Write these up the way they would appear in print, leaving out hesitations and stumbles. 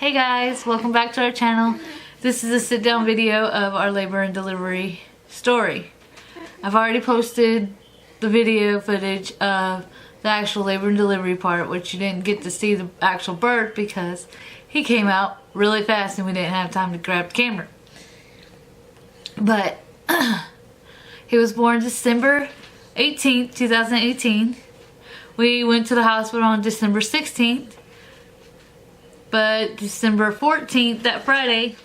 Hey guys, welcome back to our channel. This is a sit down video of our labor and delivery story. I've already posted the video footage of the actual labor and delivery part, which you didn't get to see the actual birth because he came out really fast and we didn't have time to grab the camera. But he was born December 18th, 2018. We went to the hospital on December 16th. But December 14th, that Friday,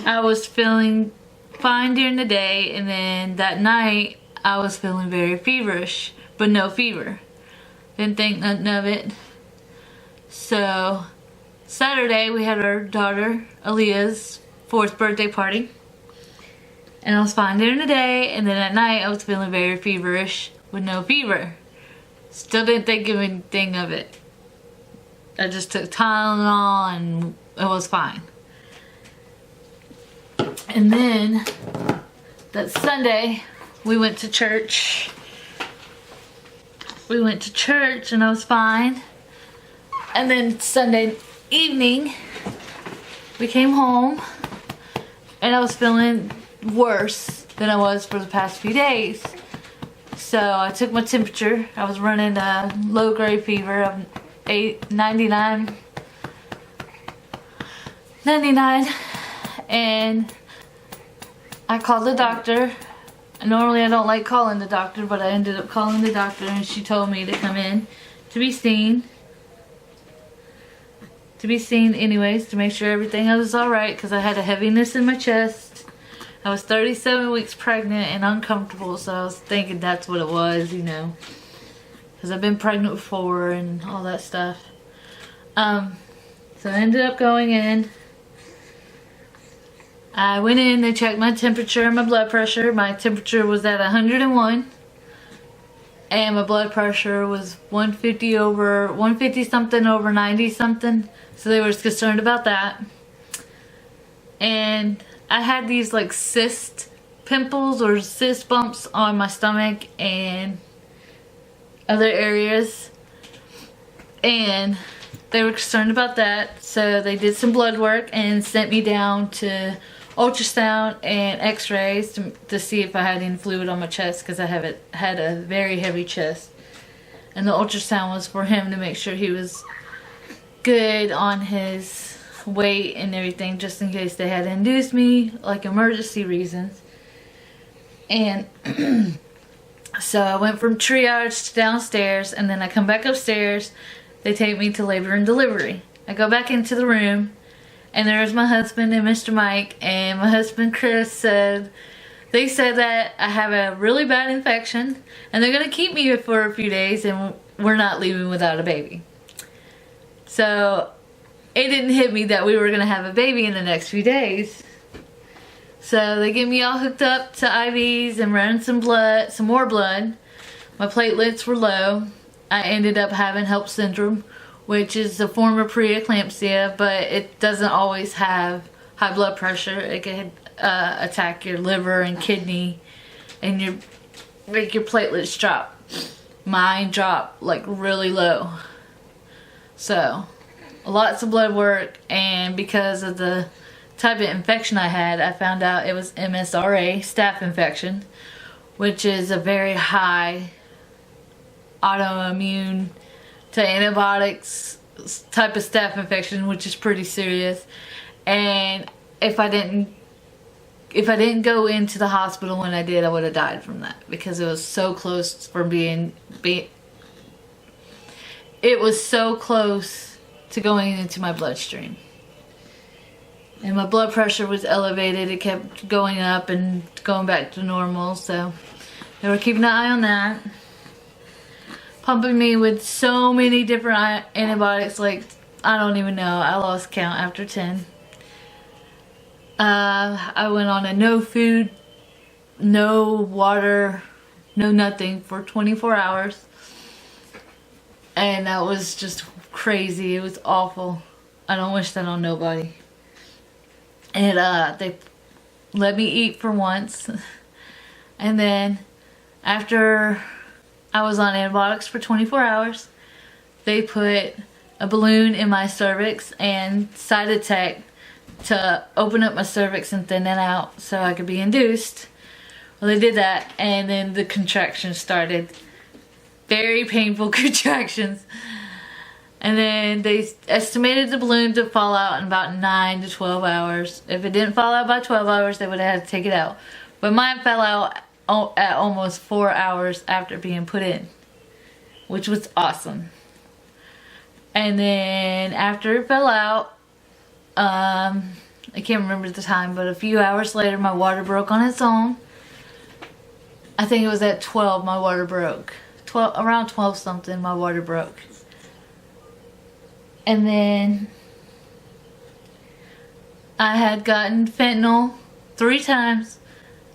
I was feeling fine during the day, and then that night I was feeling very feverish, but no fever. Didn't think nothing of it. So Saturday we had our daughter Aaliyah's 4th birthday party, and I was fine during the day, and then at night I was feeling very feverish with no fever. Still didn't think of anything of it. I just took Tylenol and it was fine. And then that Sunday we went to church. We went to church and I was fine. And then Sunday evening we came home and I was feeling worse than I was for the past few days. So I took my temperature. I was running a low-grade fever of 99, and I called the doctor. Normally I don't like calling the doctor, but I ended up calling the doctor and she told me to come in to be seen. Anyways, to make sure everything was alright, because I had a heaviness in my chest. I was 37 weeks pregnant and uncomfortable, so I was thinking that's what it was, you know. Because I've been pregnant before and all that stuff. So I ended up going in. I went in, they checked my temperature and my blood pressure. My temperature was at 101. And my blood pressure was 150 something over 90 something. So they were concerned about that. And I had these like cyst pimples or cyst bumps on my stomach and other areas, and they were concerned about that, so they did some blood work and sent me down to ultrasound and x-rays to see if I had any fluid on my chest, because I had a very heavy chest, and the ultrasound was for him to make sure he was good on his weight and everything, just in case they had induced me, like emergency reasons. And so I went from triage to downstairs, and then I come back upstairs. They take me to labor and delivery. I go back into the room, and there's my husband and Mr. Mike, and my husband Chris said, they said that I have a really bad infection, and they're going to keep me for a few days, and we're not leaving without a baby. So it didn't hit me that we were going to have a baby in the next few days. So they get me all hooked up to IVs and running some more blood. My platelets were low. I ended up having HELLP syndrome, which is a form of preeclampsia, but it doesn't always have high blood pressure. It can attack your liver and kidney, and make your platelets drop. Mine dropped like really low. So lots of blood work, and because of the type of infection I had, I found out it was MSRA, staph infection, which is a very high autoimmune to antibiotics type of staph infection, which is pretty serious. And if I didn't go into the hospital when I did, I would have died from that, because it was so close from it was so close to going into my bloodstream. And my blood pressure was elevated. It kept going up and going back to normal. So they were keeping an eye on that. Pumping me with so many different antibiotics. Like, I don't even know. I lost count after 10. I went on a no food, no water, no nothing for 24 hours. And that was just crazy. It was awful. I don't wish that on nobody. And they let me eat for once. And then after I was on antibiotics for 24 hours, they put a balloon in my cervix and Cytotec to open up my cervix and thin it out so I could be induced. Well, they did that, and then the contractions started. Very painful contractions. And then they estimated the balloon to fall out in about 9 to 12 hours. If it didn't fall out by 12 hours, they would have had to take it out. But mine fell out at almost 4 hours after being put in, which was awesome. And then after it fell out, I can't remember the time, but a few hours later my water broke on its own. I think it was at 12 my water broke. Around 12 something my water broke. And then I had gotten fentanyl 3 times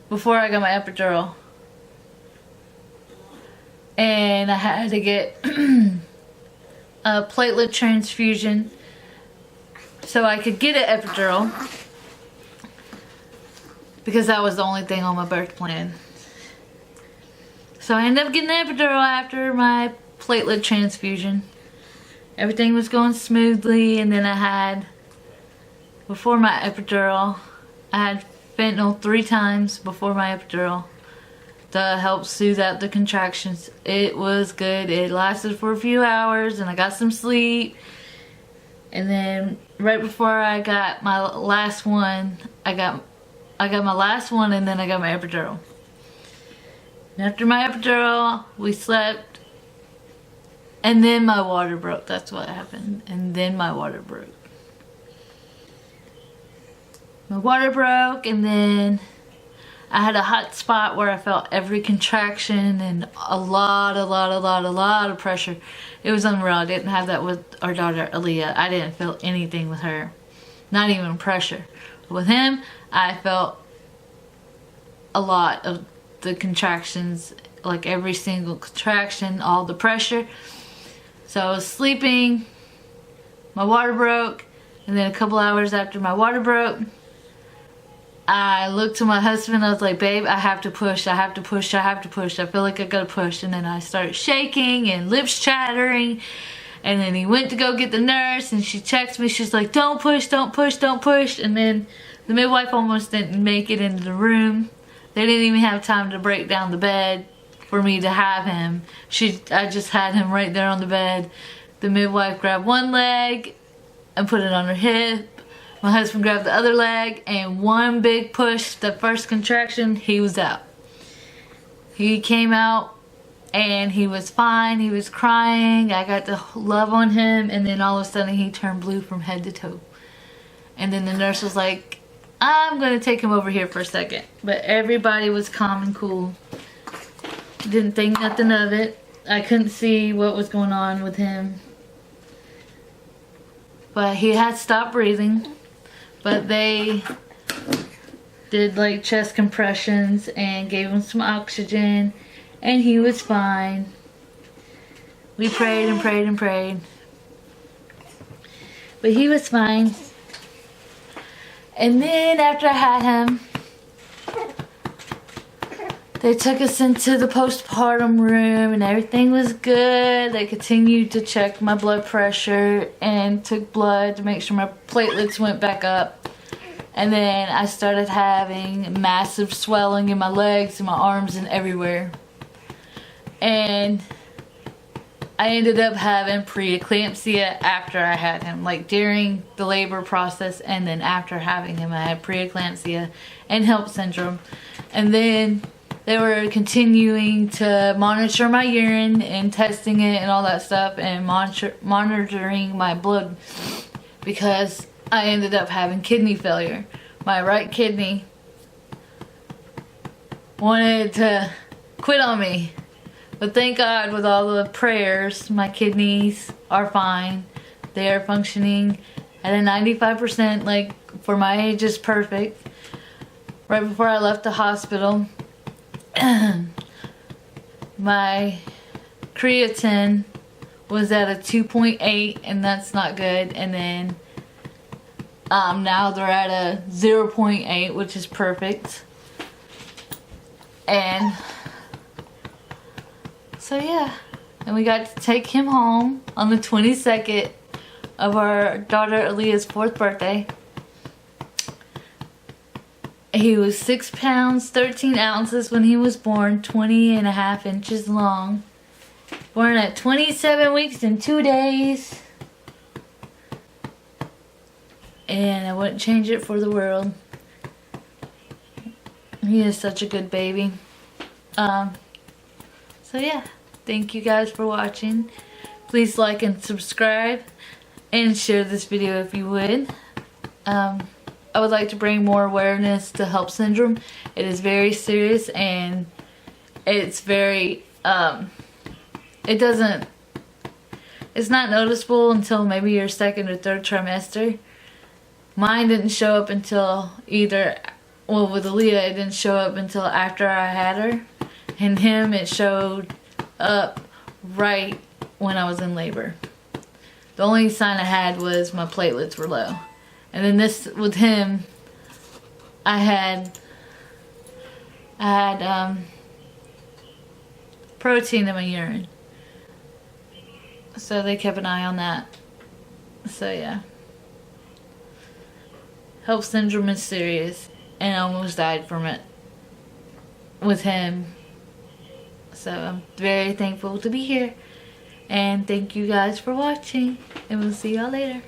before I got my epidural. And I had to get a platelet transfusion so I could get an epidural, because that was the only thing on my birth plan. So I ended up getting an epidural after my platelet transfusion. Everything was going smoothly, and then I had, before my epidural, I had fentanyl 3 times before my epidural to help soothe out the contractions. It was good. It lasted for a few hours, and I got some sleep. And then right before I got my last one, I got my last one, and then I got my epidural. And after my epidural, we slept. And then my water broke. That's what happened. And then my water broke. My water broke, and then I had a hot spot where I felt every contraction and a lot of pressure. It was unreal. I didn't have that with our daughter Aaliyah. I didn't feel anything with her. Not even pressure. With him, I felt a lot of the contractions, like every single contraction, all the pressure. So I was sleeping, my water broke, and then a couple hours after my water broke, I looked to my husband. I was like, babe, I have to push, I have to push, I have to push. I feel like I gotta push. And then I started shaking and lips chattering. And then he went to go get the nurse, and she texted me. She's like, don't push, don't push, don't push. And then the midwife almost didn't make it into the room. They didn't even have time to break down the bed for me to have him. I just had him right there on the bed. The midwife grabbed one leg and put it on her hip. My husband grabbed the other leg, and one big push, the first contraction, he was out. He came out and he was fine. He was crying. I got to love on him, and then all of a sudden he turned blue from head to toe. And then the nurse was like, I'm gonna take him over here for a second. But everybody was calm and cool. Didn't think nothing of it. I couldn't see what was going on with him. But he had stopped breathing. But they did like chest compressions and gave him some oxygen. And he was fine. We prayed and prayed and prayed. But he was fine. And then after I had him, they took us into the postpartum room, and everything was good. They continued to check my blood pressure and took blood to make sure my platelets went back up. And then I started having massive swelling in my legs and my arms and everywhere. And I ended up having preeclampsia after I had him. Like during the labor process, and then after having him, I had preeclampsia and HELLP syndrome. And then they were continuing to monitor my urine and testing it and all that stuff, and monitoring my blood, because I ended up having kidney failure. My right kidney wanted to quit on me. But thank God, with all the prayers, my kidneys are fine. They are functioning at a 95%, like for my age is perfect. Right before I left the hospital, my creatine was at a 2.8, and that's not good. And then now they're at a 0.8, which is perfect. And so yeah, and we got to take him home on the 22nd of our daughter Aaliyah's 4th birthday. He was 6 pounds, 13 ounces when he was born, 20.5 inches long. Born at 27 weeks and 2 days. And I wouldn't change it for the world. He is such a good baby. So yeah, thank you guys for watching. Please like and subscribe and share this video if you would. I would like to bring more awareness to HELLP syndrome. It is very serious, and it's very, it's not noticeable until maybe your 2nd or 3rd trimester. Mine didn't show up until with Aaliyah, it didn't show up until after I had her. And him, it showed up right when I was in labor. The only sign I had was my platelets were low. And then this, with him, I had protein in my urine. So they kept an eye on that. So yeah. HELLP syndrome is serious, and I almost died from it with him. So I'm very thankful to be here. And thank you guys for watching. And we'll see y'all later.